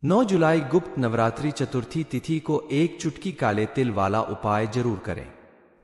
9 जुलाई गुप्त नवरात्रि चतुर्थी तिथि को एक चुटकी काले तिल वाला उपाय जरूर करें।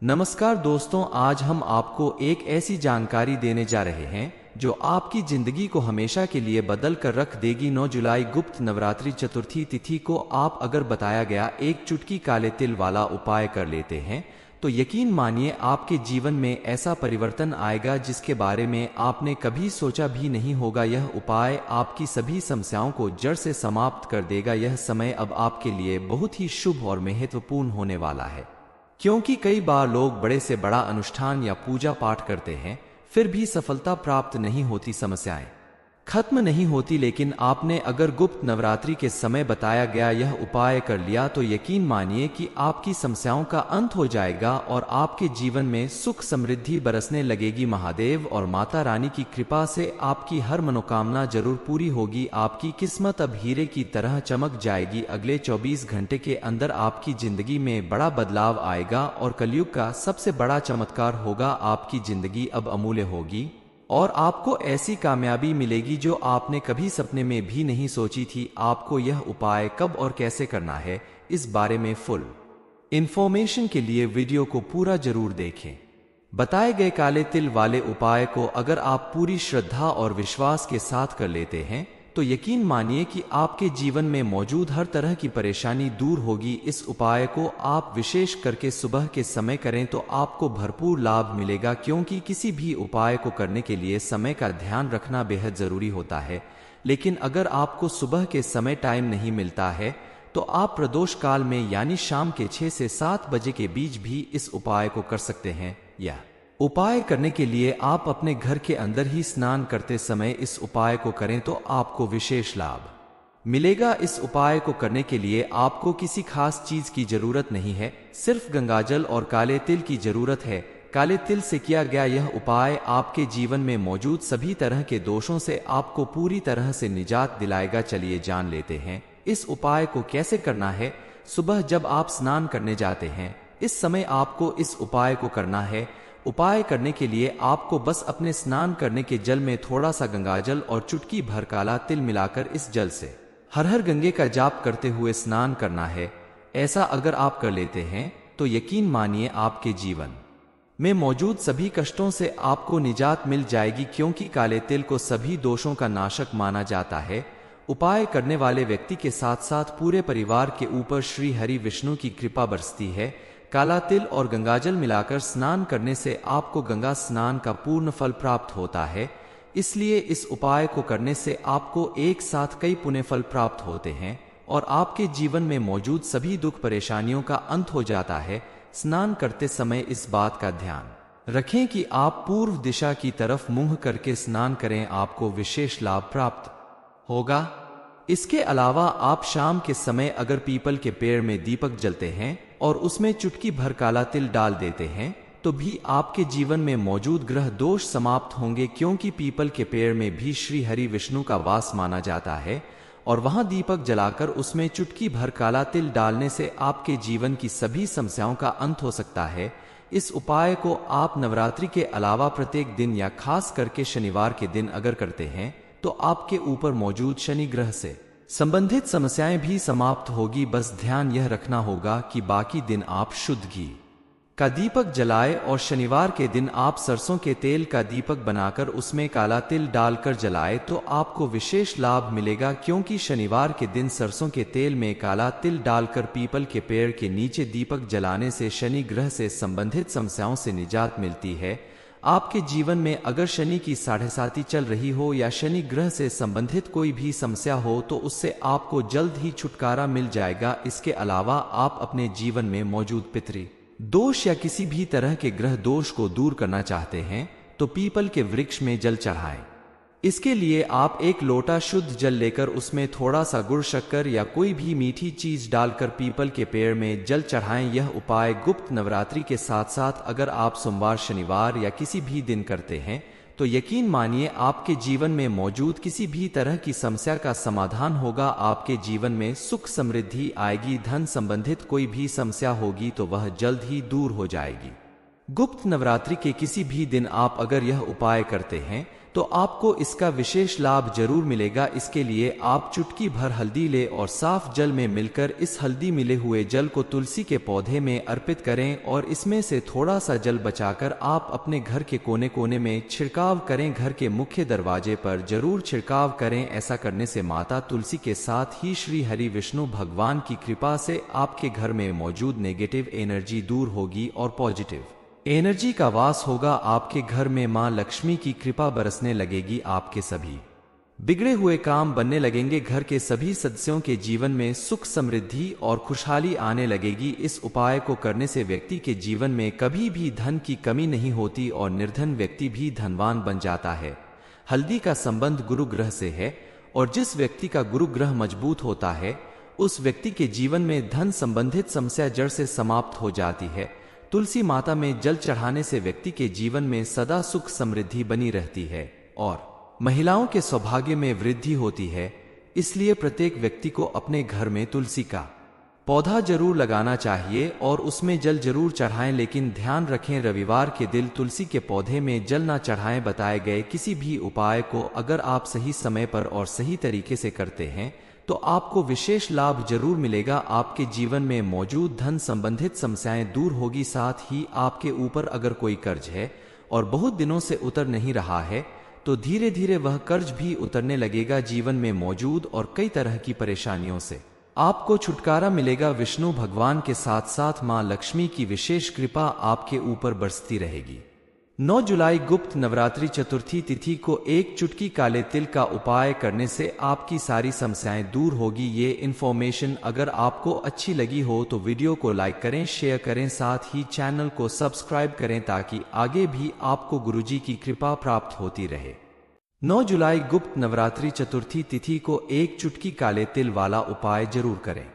नमस्कार दोस्तों, आज हम आपको एक ऐसी जानकारी देने जा रहे हैं जो आपकी जिंदगी को हमेशा के लिए बदल कर रख देगी। 9 जुलाई गुप्त नवरात्रि चतुर्थी तिथि को आप अगर बताया गया एक चुटकी काले तिल वाला उपाय कर लेते हैं तो यकीन मानिए आपके जीवन में ऐसा परिवर्तन आएगा जिसके बारे में आपने कभी सोचा भी नहीं होगा। यह उपाय आपकी सभी समस्याओं को जड़ से समाप्त कर देगा। यह समय अब आपके लिए बहुत ही शुभ और महत्वपूर्ण होने वाला है, क्योंकि कई बार लोग बड़े से बड़ा अनुष्ठान या पूजा पाठ करते हैं फिर भी सफलता प्राप्त नहीं होती, समस्याएं खत्म नहीं होती। लेकिन आपने अगर गुप्त नवरात्रि के समय बताया गया यह उपाय कर लिया तो यकीन मानिए कि आपकी समस्याओं का अंत हो जाएगा और आपके जीवन में सुख समृद्धि बरसने लगेगी। महादेव और माता रानी की कृपा से आपकी हर मनोकामना जरूर पूरी होगी। आपकी किस्मत अब हीरे की तरह चमक जाएगी। अगले 24 घंटे के अंदर आपकी जिंदगी में बड़ा बदलाव आएगा और कलयुग का सबसे बड़ा चमत्कार होगा। आपकी जिंदगी अब अमूल्य होगी और आपको ऐसी कामयाबी मिलेगी जो आपने कभी सपने में भी नहीं सोची थी। आपको यह उपाय कब और कैसे करना है इस बारे में फुल इंफॉर्मेशन के लिए वीडियो को पूरा जरूर देखें। बताए गए काले तिल वाले उपाय को अगर आप पूरी श्रद्धा और विश्वास के साथ कर लेते हैं तो यकीन मानिए कि आपके जीवन में मौजूद हर तरह की परेशानी दूर होगी। इस उपाय को आप विशेष करके सुबह के समय करें तो आपको भरपूर लाभ मिलेगा, क्योंकि किसी भी उपाय को करने के लिए समय का ध्यान रखना बेहद जरूरी होता है। लेकिन अगर आपको सुबह के समय टाइम नहीं मिलता है तो आप प्रदोष काल में यानी शाम के 6 से 7 बजे के बीच भी इस उपाय को कर सकते हैं। यह उपाय करने के लिए आप अपने घर के अंदर ही स्नान करते समय इस उपाय को करें तो आपको विशेष लाभ मिलेगा। इस उपाय को करने के लिए आपको किसी खास चीज की जरूरत नहीं है, सिर्फ गंगाजल और काले तिल की जरूरत है। काले तिल से किया गया यह उपाय आपके जीवन में मौजूद सभी तरह के दोषों से आपको पूरी तरह से निजात दिलाएगा। चलिए जान लेते हैं इस उपाय को कैसे करना है। सुबह जब आप स्नान करने जाते हैं इस समय आपको इस उपाय को करना है। उपाय करने के लिए आपको बस अपने स्नान करने के जल में थोड़ा सा गंगाजल और चुटकी भर काला तिल मिलाकर इस जल से हर हर गंगे का जाप करते हुए स्नान करना है। ऐसा अगर आप कर लेते हैं तो यकीन मानिए आपके जीवन में मौजूद सभी कष्टों से आपको निजात मिल जाएगी, क्योंकि काले तिल को सभी दोषों का नाशक माना जाता है। उपाय करने वाले व्यक्ति के साथ साथ पूरे परिवार के ऊपर श्री हरि विष्णु की कृपा बरसती है। काला तिल और गंगाजल मिलाकर स्नान करने से आपको गंगा स्नान का पूर्ण फल प्राप्त होता है। इसलिए इस उपाय को करने से आपको एक साथ कई पुण्य फल प्राप्त होते हैं और आपके जीवन में मौजूद सभी दुख परेशानियों का अंत हो जाता है। स्नान करते समय इस बात का ध्यान रखें कि आप पूर्व दिशा की तरफ मुंह करके स्नान करें, आपको विशेष लाभ प्राप्त होगा। इसके अलावा आप शाम के समय अगर पीपल के पेड़ में दीपक जलते हैं और उसमें चुटकी भर काला तिल डाल देते हैं तो भी आपके जीवन में मौजूद ग्रह दोष समाप्त होंगे, क्योंकि पीपल के पेड़ में भी श्री हरि विष्णु का वास माना जाता है और वहां दीपक जलाकर उसमें चुटकी भर काला तिल डालने से आपके जीवन की सभी समस्याओं का अंत हो सकता है। इस उपाय को आप नवरात्रि के अलावा प्रत्येक दिन या खास करके शनिवार के दिन अगर करते हैं तो आपके ऊपर मौजूद शनि ग्रह से संबंधित समस्याएं भी समाप्त होगी। बस ध्यान यह रखना होगा कि बाकी दिन आप शुद्ध घी का दीपक जलाए और शनिवार के दिन आप सरसों के तेल का दीपक बनाकर उसमें काला तिल डालकर जलाए तो आपको विशेष लाभ मिलेगा, क्योंकि शनिवार के दिन सरसों के तेल में काला तिल डालकर पीपल के पेड़ के नीचे दीपक जलाने से शनि ग्रह से संबंधित समस्याओं से निजात मिलती है। आपके जीवन में अगर शनि की 7.5 चल रही हो या शनि ग्रह से संबंधित कोई भी समस्या हो तो उससे आपको जल्द ही छुटकारा मिल जाएगा। इसके अलावा आप अपने जीवन में मौजूद पितृ दोष या किसी भी तरह के ग्रह दोष को दूर करना चाहते हैं तो पीपल के वृक्ष में जल चढ़ाएं। इसके लिए आप एक लोटा शुद्ध जल लेकर उसमें थोड़ा सा गुड़, शक्कर या कोई भी मीठी चीज डालकर पीपल के पेड़ में जल चढ़ाएं। यह उपाय गुप्त नवरात्रि के साथ साथ अगर आप सोमवार, शनिवार या किसी भी दिन करते हैं तो यकीन मानिए आपके जीवन में मौजूद किसी भी तरह की समस्या का समाधान होगा। आपके जीवन में सुख समृद्धि आएगी। धन संबंधित कोई भी समस्या होगी तो वह जल्द ही दूर हो जाएगी। गुप्त नवरात्रि के किसी भी दिन आप अगर यह उपाय करते हैं तो आपको इसका विशेष लाभ जरूर मिलेगा। इसके लिए आप चुटकी भर हल्दी ले और साफ जल में मिलकर इस हल्दी मिले हुए जल को तुलसी के पौधे में अर्पित करें और इसमें से थोड़ा सा जल बचाकर आप अपने घर के कोने कोने में छिड़काव करें। घर के मुख्य दरवाजे पर जरूर छिड़काव करें। ऐसा करने से माता तुलसी के साथ ही श्री हरि विष्णु भगवान की कृपा से आपके घर में मौजूद नेगेटिव एनर्जी दूर होगी और पॉजिटिव एनर्जी का वास होगा। आपके घर में मां लक्ष्मी की कृपा बरसने लगेगी। आपके सभी बिगड़े हुए काम बनने लगेंगे। घर के सभी सदस्यों के जीवन में सुख समृद्धि और खुशहाली आने लगेगी। इस उपाय को करने से व्यक्ति के जीवन में कभी भी धन की कमी नहीं होती और निर्धन व्यक्ति भी धनवान बन जाता है। हल्दी का संबंध गुरु ग्रह से है और जिस व्यक्ति का गुरु ग्रह मजबूत होता है उस व्यक्ति के जीवन में धन संबंधित समस्या जड़ से समाप्त हो जाती है। तुलसी माता में जल चढ़ाने से व्यक्ति के जीवन में सदा सुख समृद्धि बनी रहती है और महिलाओं के सौभाग्य में वृद्धि होती है। इसलिए प्रत्येक व्यक्ति को अपने घर में तुलसी का पौधा जरूर लगाना चाहिए और उसमें जल जरूर चढ़ाएं। लेकिन ध्यान रखें रविवार के दिन तुलसी के पौधे में जल ना चढ़ाएं। बताए गए किसी भी उपाय को अगर आप सही समय पर और सही तरीके से करते हैं तो आपको विशेष लाभ जरूर मिलेगा। आपके जीवन में मौजूद धन संबंधित समस्याएं दूर होगी। साथ ही आपके ऊपर अगर कोई कर्ज है और बहुत दिनों से उतर नहीं रहा है तो धीरे धीरे वह कर्ज भी उतरने लगेगा। जीवन में मौजूद और कई तरह की परेशानियों से आपको छुटकारा मिलेगा। विष्णु भगवान के साथ साथ मां लक्ष्मी की विशेष कृपा आपके ऊपर बरसती रहेगी। 9 जुलाई गुप्त नवरात्रि चतुर्थी तिथि को एक चुटकी काले तिल का उपाय करने से आपकी सारी समस्याएं दूर होगी। ये इन्फॉर्मेशन अगर आपको अच्छी लगी हो तो वीडियो को लाइक करें, शेयर करें, साथ ही चैनल को सब्सक्राइब करें ताकि आगे भी आपको गुरुजी की कृपा प्राप्त होती रहे। 9 जुलाई गुप्त नवरात्रि चतुर्थी तिथि को एक चुटकी काले तिल वाला उपाय जरूर करें।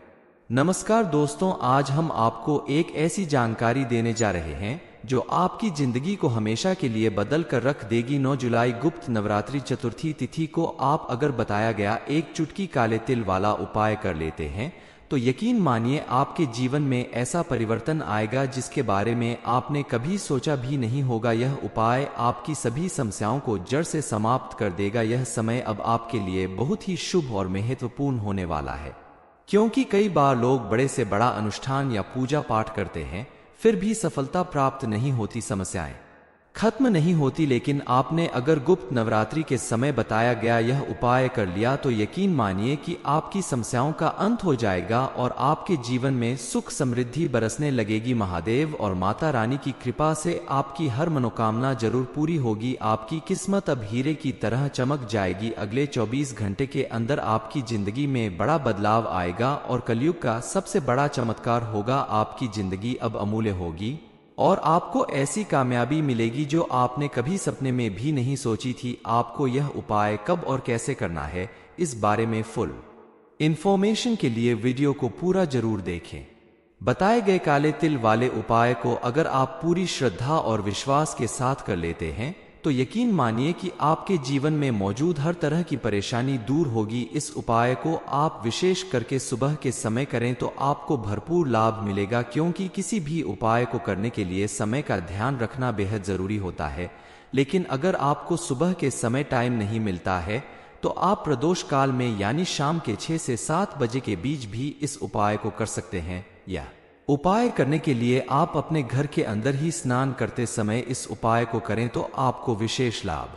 नमस्कार दोस्तों, आज हम आपको एक ऐसी जानकारी देने जा रहे हैं जो आपकी जिंदगी को हमेशा के लिए बदल कर रख देगी। 9 जुलाई गुप्त नवरात्रि चतुर्थी तिथि को आप अगर बताया गया एक चुटकी काले तिल वाला उपाय कर लेते हैं तो यकीन मानिए आपके जीवन में ऐसा परिवर्तन आएगा जिसके बारे में आपने कभी सोचा भी नहीं होगा। यह उपाय आपकी सभी समस्याओं को जड़ से समाप्त कर देगा। यह समय अब आपके लिए बहुत ही शुभ और महत्वपूर्ण होने वाला है, क्योंकि कई बार लोग बड़े से बड़ा अनुष्ठान या पूजा पाठ करते हैं फिर भी सफलता प्राप्त नहीं होती, समस्याएं खत्म नहीं होती। लेकिन आपने अगर गुप्त नवरात्रि के समय बताया गया यह उपाय कर लिया तो यकीन मानिए कि आपकी समस्याओं का अंत हो जाएगा और आपके जीवन में सुख समृद्धि बरसने लगेगी। महादेव और माता रानी की कृपा से आपकी हर मनोकामना जरूर पूरी होगी। आपकी किस्मत अब हीरे की तरह चमक जाएगी। अगले 24 घंटे के अंदर आपकी जिंदगी में बड़ा बदलाव आएगा और कलयुग का सबसे बड़ा चमत्कार होगा। आपकी जिंदगी अब अमूल्य होगी और आपको ऐसी कामयाबी मिलेगी जो आपने कभी सपने में भी नहीं सोची थी। आपको यह उपाय कब और कैसे करना है इस बारे में फुल इंफॉर्मेशन के लिए वीडियो को पूरा जरूर देखें। बताए गए काले तिल वाले उपाय को अगर आप पूरी श्रद्धा और विश्वास के साथ कर लेते हैं तो यकीन मानिए कि आपके जीवन में मौजूद हर तरह की परेशानी दूर होगी। इस उपाय को आप विशेष करके सुबह के समय करें तो आपको भरपूर लाभ मिलेगा, क्योंकि किसी भी उपाय को करने के लिए समय का ध्यान रखना बेहद जरूरी होता है। लेकिन अगर आपको सुबह के समय टाइम नहीं मिलता है तो आप प्रदोष काल में यानी शाम के 6 से 7 बजे के बीच भी इस उपाय को कर सकते हैं। या उपाय करने के लिए आप अपने घर के अंदर ही स्नान करते समय इस उपाय को करें तो आपको विशेष लाभ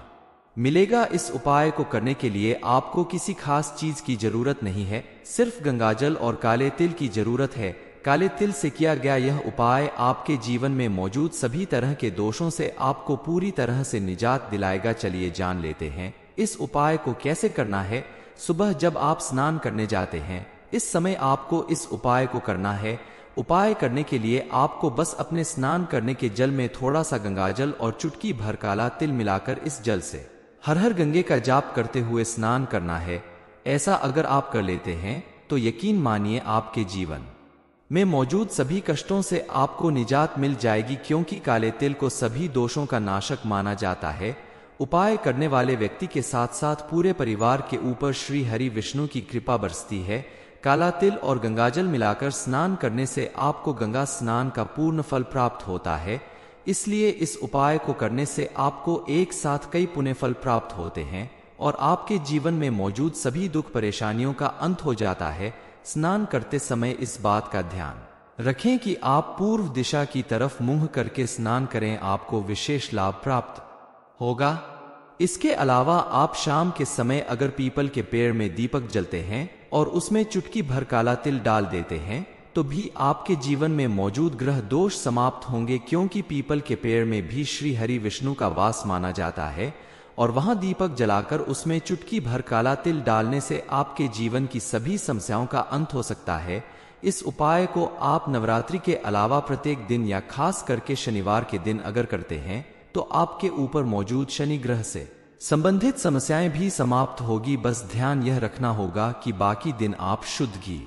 मिलेगा। इस उपाय को करने के लिए आपको किसी खास चीज की जरूरत नहीं है, सिर्फ गंगाजल और काले तिल की जरूरत है। काले तिल से किया गया यह उपाय आपके जीवन में मौजूद सभी तरह के दोषों से आपको पूरी तरह से निजात दिलाएगा। चलिए जान लेते हैं इस उपाय को कैसे करना है। सुबह जब आप स्नान करने जाते हैं इस समय आपको इस उपाय को करना है। उपाय करने के लिए आपको बस अपने स्नान करने के जल में थोड़ा सा गंगाजल और चुटकी भर काला तिल मिलाकर इस जल से हर हर गंगे का जाप करते हुए स्नान करना है। ऐसा अगर आप कर लेते हैं तो यकीन मानिए आपके जीवन में मौजूद सभी कष्टों से आपको निजात मिल जाएगी, क्योंकि काले तिल को सभी दोषों का नाशक माना जाता है। उपाय करने वाले व्यक्ति के साथ साथ पूरे परिवार के ऊपर श्री हरि विष्णु की कृपा बरसती है। काला तिल और गंगाजल मिलाकर स्नान करने से आपको गंगा स्नान का पूर्ण फल प्राप्त होता है। इसलिए इस उपाय को करने से आपको एक साथ कई पुण्य फल प्राप्त होते हैं और आपके जीवन में मौजूद सभी दुख परेशानियों का अंत हो जाता है। स्नान करते समय इस बात का ध्यान रखें कि आप पूर्व दिशा की तरफ मुंह करके स्नान करें, आपको विशेष लाभ प्राप्त होगा। इसके अलावा आप शाम के समय अगर पीपल के पेड़ में दीपक जलते हैं और उसमें चुटकी भर काला तिल डाल देते हैं तो भी आपके जीवन में मौजूद ग्रह दोष समाप्त होंगे, क्योंकि पीपल के पेड़ में भी श्री हरि विष्णु का वास माना जाता है और वहां दीपक जलाकर उसमें चुटकी भर काला तिल डालने से आपके जीवन की सभी समस्याओं का अंत हो सकता है। इस उपाय को आप नवरात्रि के अलावा प्रत्येक दिन या खास करके शनिवार के दिन अगर करते हैं तो आपके ऊपर मौजूद शनि ग्रह से संबंधित समस्याएं भी समाप्त होगी। बस ध्यान यह रखना होगा कि बाकी दिन आप शुद्ध घी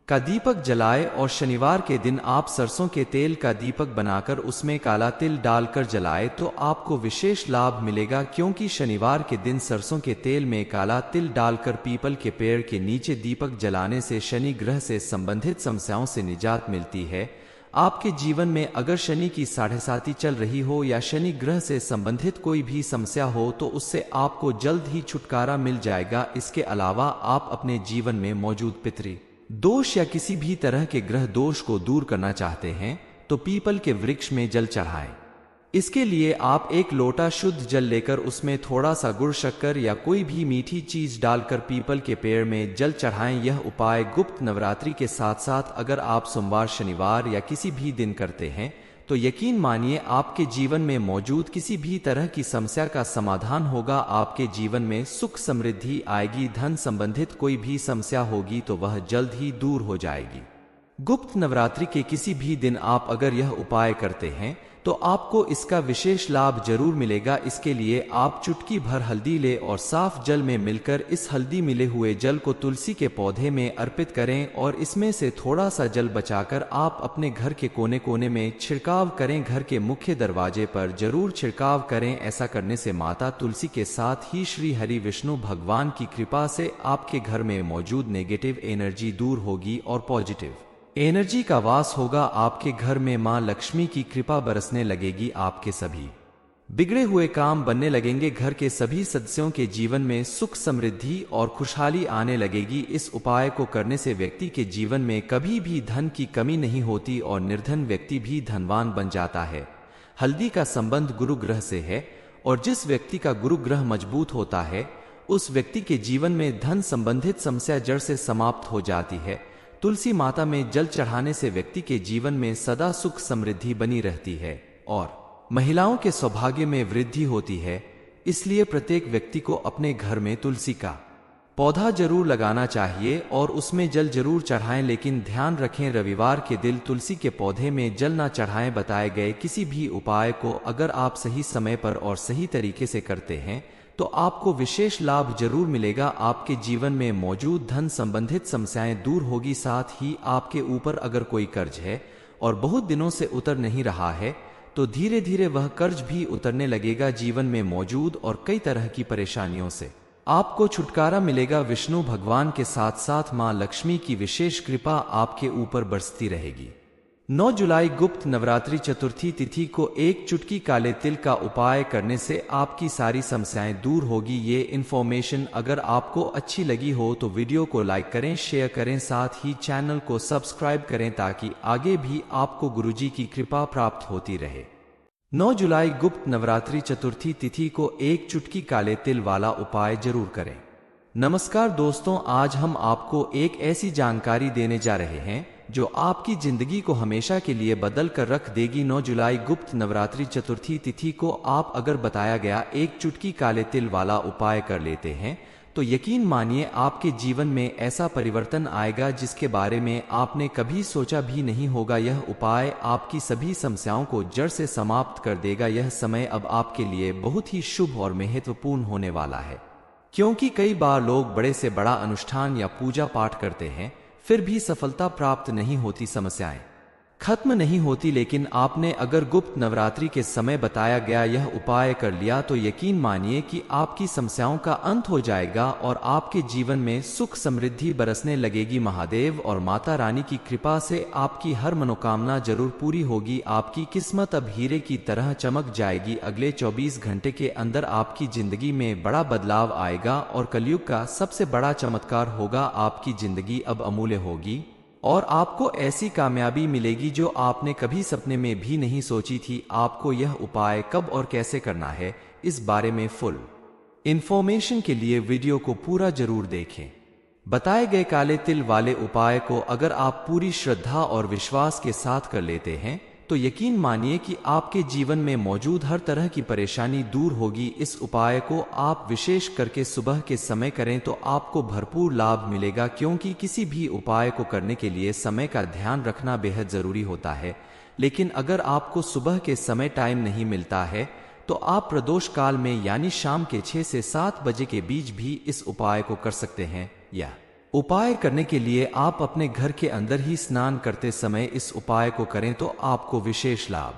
का दीपक जलाए और शनिवार के दिन आप सरसों के तेल का दीपक बनाकर उसमें काला तिल डालकर जलाए तो आपको विशेष लाभ मिलेगा, क्योंकि शनिवार के दिन सरसों के तेल में काला तिल डालकर पीपल के पेड़ के नीचे दीपक जलाने से शनि ग्रह से संबंधित समस्याओं से निजात मिलती है। आपके जीवन में अगर शनि की साढ़ेसाती चल रही हो या शनि ग्रह से संबंधित कोई भी समस्या हो तो उससे आपको जल्द ही छुटकारा मिल जाएगा। इसके अलावा आप अपने जीवन में मौजूद पितृ दोष या किसी भी तरह के ग्रह दोष को दूर करना चाहते हैं तो पीपल के वृक्ष में जल चढ़ाएं। इसके लिए आप एक लोटा शुद्ध जल लेकर उसमें थोड़ा सा गुड़, शक्कर या कोई भी मीठी चीज डालकर पीपल के पेड़ में जल चढ़ाएं। यह उपाय गुप्त नवरात्रि के साथ साथ अगर आप सोमवार, शनिवार या किसी भी दिन करते हैं तो यकीन मानिए आपके जीवन में मौजूद किसी भी तरह की समस्या का समाधान होगा। आपके जीवन में सुख समृद्धि आएगी, धन संबंधित कोई भी समस्या होगी तो वह जल्द ही दूर हो जाएगी। गुप्त नवरात्रि के किसी भी दिन आप अगर यह उपाय करते हैं तो आपको इसका विशेष लाभ जरूर मिलेगा। इसके लिए आप चुटकी भर हल्दी ले और साफ जल में मिलकर इस हल्दी मिले हुए जल को तुलसी के पौधे में अर्पित करें और इसमें से थोड़ा सा जल बचाकर आप अपने घर के कोने कोने में छिड़काव करें। घर के मुख्य दरवाजे पर जरूर छिड़काव करें। ऐसा करने से माता तुलसी के साथ ही श्री हरि विष्णु भगवान की कृपा से आपके घर में मौजूद नेगेटिव एनर्जी दूर होगी और पॉजिटिव एनर्जी का वास होगा। आपके घर में मां लक्ष्मी की कृपा बरसने लगेगी, आपके सभी बिगड़े हुए काम बनने लगेंगे, घर के सभी सदस्यों के जीवन में सुख समृद्धि और खुशहाली आने लगेगी। इस उपाय को करने से व्यक्ति के जीवन में कभी भी धन की कमी नहीं होती और निर्धन व्यक्ति भी धनवान बन जाता है। हल्दी का संबंध गुरु ग्रह से है और जिस व्यक्ति का गुरु ग्रह मजबूत होता है उस व्यक्ति के जीवन में धन संबंधित समस्या जड़ से समाप्त हो जाती है। तुलसी माता में जल चढ़ाने से व्यक्ति के जीवन में सदा सुख समृद्धि बनी रहती है और महिलाओं के सौभाग्य में वृद्धि होती है। इसलिए प्रत्येक व्यक्ति को अपने घर में तुलसी का पौधा जरूर लगाना चाहिए और उसमें जल जरूर चढ़ाएं, लेकिन ध्यान रखें रविवार के दिन तुलसी के पौधे में जल ना चढ़ाएं। बताए गए किसी भी उपाय को अगर आप सही समय पर और सही तरीके से करते हैं तो आपको विशेष लाभ जरूर मिलेगा। आपके जीवन में मौजूद धन संबंधित समस्याएं दूर होगी। साथ ही आपके ऊपर अगर कोई कर्ज है और बहुत दिनों से उतर नहीं रहा है तो धीरे धीरे वह कर्ज भी उतरने लगेगा। जीवन में मौजूद और कई तरह की परेशानियों से आपको छुटकारा मिलेगा। विष्णु भगवान के साथ साथ मां लक्ष्मी की विशेष कृपा आपके ऊपर बरसती रहेगी। 9 जुलाई गुप्त नवरात्रि चतुर्थी तिथि को एक चुटकी काले तिल का उपाय करने से आपकी सारी समस्याएं दूर होगी। ये इन्फॉर्मेशन अगर आपको अच्छी लगी हो तो वीडियो को लाइक करें, शेयर करें, साथ ही चैनल को सब्सक्राइब करें ताकि आगे भी आपको गुरुजी की कृपा प्राप्त होती रहे। 9 जुलाई गुप्त नवरात्रि चतुर्थी तिथि को एक चुटकी काले तिल वाला उपाय जरूर करें। नमस्कार दोस्तों, आज हम आपको एक ऐसी जानकारी देने जा रहे हैं जो आपकी जिंदगी को हमेशा के लिए बदल कर रख देगी। 9 जुलाई गुप्त नवरात्रि चतुर्थी तिथि को आप अगर बताया गया एक चुटकी काले तिल वाला उपाय कर लेते हैं तो यकीन मानिए आपके जीवन में ऐसा परिवर्तन आएगा जिसके बारे में आपने कभी सोचा भी नहीं होगा। यह उपाय आपकी सभी समस्याओं को जड़ से समाप्त कर देगा। यह समय अब आपके लिए बहुत ही शुभ और महत्वपूर्ण होने वाला है, क्योंकि कई बार लोग बड़े से बड़ा अनुष्ठान या पूजा पाठ करते हैं फिर भी सफलता प्राप्त नहीं होती। समस्याएं खत्म नहीं होती, लेकिन आपने अगर गुप्त नवरात्रि के समय बताया गया यह उपाय कर लिया तो यकीन मानिए कि आपकी समस्याओं का अंत हो जाएगा और आपके जीवन में सुख समृद्धि बरसने लगेगी। महादेव और माता रानी की कृपा से आपकी हर मनोकामना जरूर पूरी होगी। आपकी किस्मत अब हीरे की तरह चमक जाएगी। अगले 24 घंटे के अंदर आपकी जिंदगी में बड़ा बदलाव आएगा और कलयुग का सबसे बड़ा चमत्कार होगा। आपकी जिंदगी अब अमूल्य होगी और आपको ऐसी कामयाबी मिलेगी जो आपने कभी सपने में भी नहीं सोची थी। आपको यह उपाय कब और कैसे करना है, इस बारे में फुल इंफॉर्मेशन के लिए वीडियो को पूरा जरूर देखें। बताए गए काले तिल वाले उपाय को अगर आप पूरी श्रद्धा और विश्वास के साथ कर लेते हैं तो यकीन मानिए कि आपके जीवन में मौजूद हर तरह की परेशानी दूर होगी। इस उपाय को आप विशेष करके सुबह के समय करें तो आपको भरपूर लाभ मिलेगा, क्योंकि किसी भी उपाय को करने के लिए समय का ध्यान रखना बेहद जरूरी होता है। लेकिन अगर आपको सुबह के समय टाइम नहीं मिलता है तो आप प्रदोष काल में यानी शाम के 6 से 7 बजे के बीच भी इस उपाय को कर सकते हैं। यह उपाय करने के लिए आप अपने घर के अंदर ही स्नान करते समय इस उपाय को करें तो आपको विशेष लाभ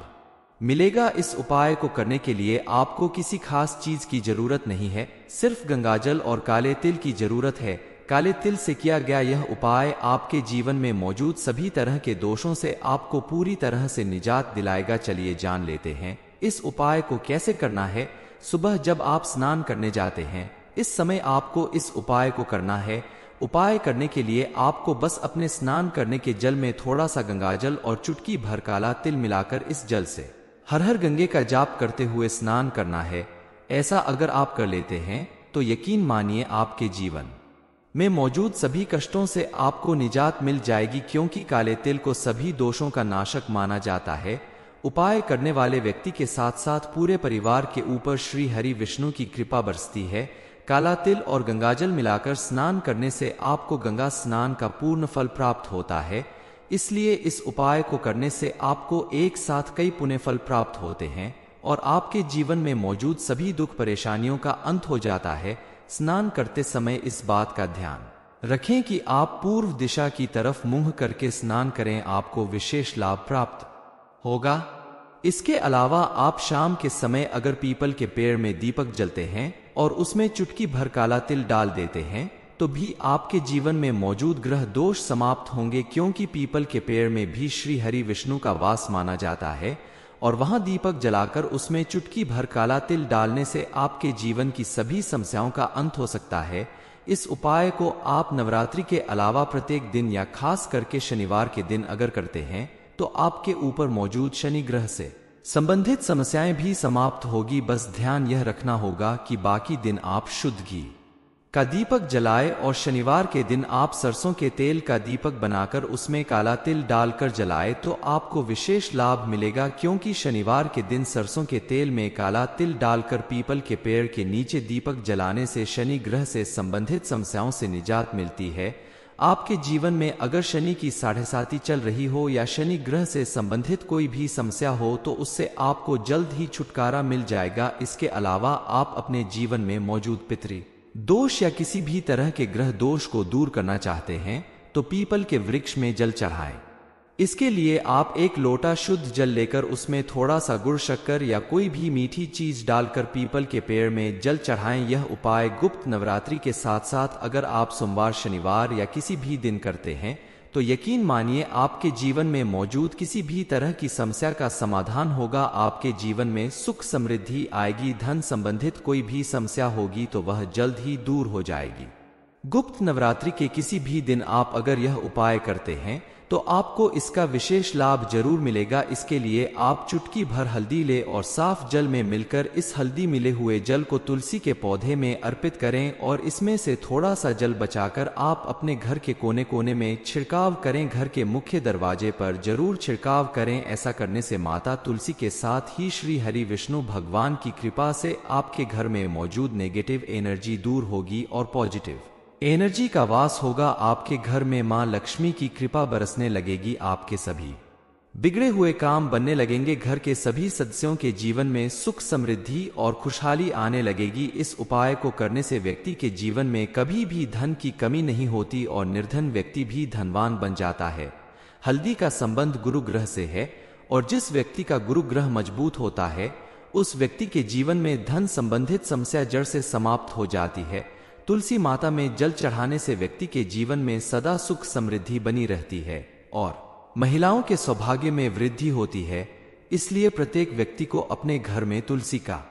मिलेगा। इस उपाय को करने के लिए आपको किसी खास चीज की जरूरत नहीं है, सिर्फ गंगाजल और काले तिल की जरूरत है। काले तिल से किया गया यह उपाय आपके जीवन में मौजूद सभी तरह के दोषों से आपको पूरी तरह से निजात दिलाएगा। चलिए जान लेते हैं इस उपाय को कैसे करना है। सुबह जब आप स्नान करने जाते हैं इस समय आपको इस उपाय को करना है। उपाय करने के लिए आपको बस अपने स्नान करने के जल में थोड़ा सा गंगाजल और चुटकी भर काला तिल मिलाकर इस जल से हर हर गंगे का जाप करते हुए स्नान करना है। ऐसा अगर आप कर लेते हैं तो यकीन मानिए आपके जीवन में मौजूद सभी कष्टों से आपको निजात मिल जाएगी, क्योंकि काले तिल को सभी दोषों का नाशक माना जाता है। उपाय करने वाले व्यक्ति के साथ साथ पूरे परिवार के ऊपर श्री हरि विष्णु की कृपा बरसती है। काला तिल और गंगाजल मिलाकर स्नान करने से आपको गंगा स्नान का पूर्ण फल प्राप्त होता है। इसलिए इस उपाय को करने से आपको एक साथ कई पुण्य फल प्राप्त होते हैं और आपके जीवन में मौजूद सभी दुख परेशानियों का अंत हो जाता है। स्नान करते समय इस बात का ध्यान रखें कि आप पूर्व दिशा की तरफ मुंह करके स्नान करें, आपको विशेष लाभ प्राप्त होगा। इसके अलावा आप शाम के समय अगर पीपल के पेड़ में दीपक जलते हैं और उसमें चुटकी भर काला तिल डाल देते हैं तो भी आपके जीवन में मौजूद ग्रह दोष समाप्त होंगे, क्योंकि पीपल के पेड़ में भी श्री हरि विष्णु का वास माना जाता है और वहां दीपक जलाकर उसमें चुटकी भर काला तिल डालने से आपके जीवन की सभी समस्याओं का अंत हो सकता है। इस उपाय को आप नवरात्रि के अलावा प्रत्येक दिन या खास करके शनिवार के दिन अगर करते हैं तो आपके ऊपर मौजूद शनि ग्रह से संबंधित समस्याएं भी समाप्त होगी। बस ध्यान यह रखना होगा कि बाकी दिन आप शुद्ध घी का दीपक जलाएं और शनिवार के दिन आप सरसों के तेल का दीपक बनाकर उसमें काला तिल डालकर जलाएं तो आपको विशेष लाभ मिलेगा, क्योंकि शनिवार के दिन सरसों के तेल में काला तिल डालकर पीपल के पेड़ के नीचे दीपक जलाने से शनि ग्रह से संबंधित समस्याओं से निजात मिलती है। आपके जीवन में अगर शनि की 7.5 चल रही हो या शनि ग्रह से संबंधित कोई भी समस्या हो तो उससे आपको जल्द ही छुटकारा मिल जाएगा। इसके अलावा आप अपने जीवन में मौजूद पितृ दोष या किसी भी तरह के ग्रह दोष को दूर करना चाहते हैं तो पीपल के वृक्ष में जल चढ़ाएं। इसके लिए आप एक लोटा शुद्ध जल लेकर उसमें थोड़ा सा गुड़, शक्कर या कोई भी मीठी चीज डालकर पीपल के पेड़ में जल चढ़ाएं। यह उपाय गुप्त नवरात्रि के साथ साथ अगर आप सोमवार, शनिवार या किसी भी दिन करते हैं तो यकीन मानिए आपके जीवन में मौजूद किसी भी तरह की समस्या का समाधान होगा। आपके जीवन में सुख समृद्धि आएगी। धन संबंधित कोई भी समस्या होगी तो वह जल्द ही दूर हो जाएगी। गुप्त नवरात्रि के किसी भी दिन आप अगर यह उपाय करते हैं तो आपको इसका विशेष लाभ जरूर मिलेगा। इसके लिए आप चुटकी भर हल्दी ले और साफ जल में मिलकर इस हल्दी मिले हुए जल को तुलसी के पौधे में अर्पित करें और इसमें से थोड़ा सा जल बचाकर आप अपने घर के कोने कोने में छिड़काव करें। घर के मुख्य दरवाजे पर जरूर छिड़काव करें। ऐसा करने से माता तुलसी के साथ ही श्री हरि विष्णु भगवान की कृपा से आपके घर में मौजूद नेगेटिव एनर्जी दूर होगी और पॉजिटिव एनर्जी का वास होगा। आपके घर में मां लक्ष्मी की कृपा बरसने लगेगी। आपके सभी बिगड़े हुए काम बनने लगेंगे। घर के सभी सदस्यों के जीवन में सुख समृद्धि और खुशहाली आने लगेगी। इस उपाय को करने से व्यक्ति के जीवन में कभी भी धन की कमी नहीं होती और निर्धन व्यक्ति भी धनवान बन जाता है। हल्दी का संबंध गुरु ग्रह से है और जिस व्यक्ति का गुरु ग्रह मजबूत होता है उस व्यक्ति के जीवन में धन संबंधित समस्या जड़ से समाप्त हो जाती है। तुलसी माता में जल चढ़ाने से व्यक्ति के जीवन में सदा सुख समृद्धि बनी रहती है और महिलाओं के सौभाग्य में वृद्धि होती है। इसलिए प्रत्येक व्यक्ति को अपने घर में तुलसी का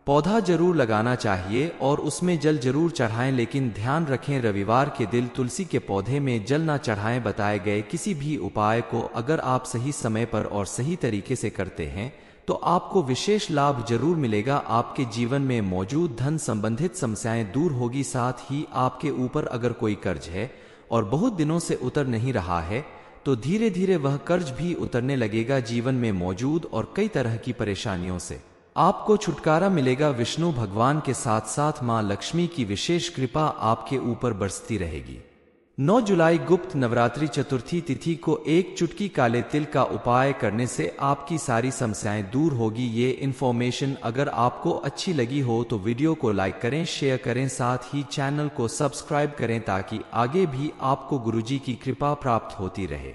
पौधा जरूर लगाना चाहिए और उसमें जल जरूर चढ़ाएं, लेकिन ध्यान रखें रविवार के दिन तुलसी के पौधे में जल ना चढ़ाएं। बताए गए किसी भी उपाय को अगर आप सही समय पर और सही तरीके से करते हैं तो आपको विशेष लाभ जरूर मिलेगा। आपके जीवन में मौजूद धन संबंधित समस्याएं दूर होगी। साथ ही आपके ऊपर अगर कोई कर्ज है और बहुत दिनों से उतर नहीं रहा है तो धीरे धीरे वह कर्ज भी उतरने लगेगा। जीवन में मौजूद और कई तरह की परेशानियों से आपको छुटकारा मिलेगा। विष्णु भगवान के साथ साथ मां लक्ष्मी की विशेष कृपा आपके ऊपर बरसती रहेगी। 9 जुलाई गुप्त नवरात्रि चतुर्थी तिथि को एक चुटकी काले तिल का उपाय करने से आपकी सारी समस्याएं दूर होगी। ये इन्फॉर्मेशन अगर आपको अच्छी लगी हो तो वीडियो को लाइक करें, शेयर करें, साथ ही चैनल को सब्सक्राइब करें ताकि आगे भी आपको गुरुजी की कृपा प्राप्त होती रहे।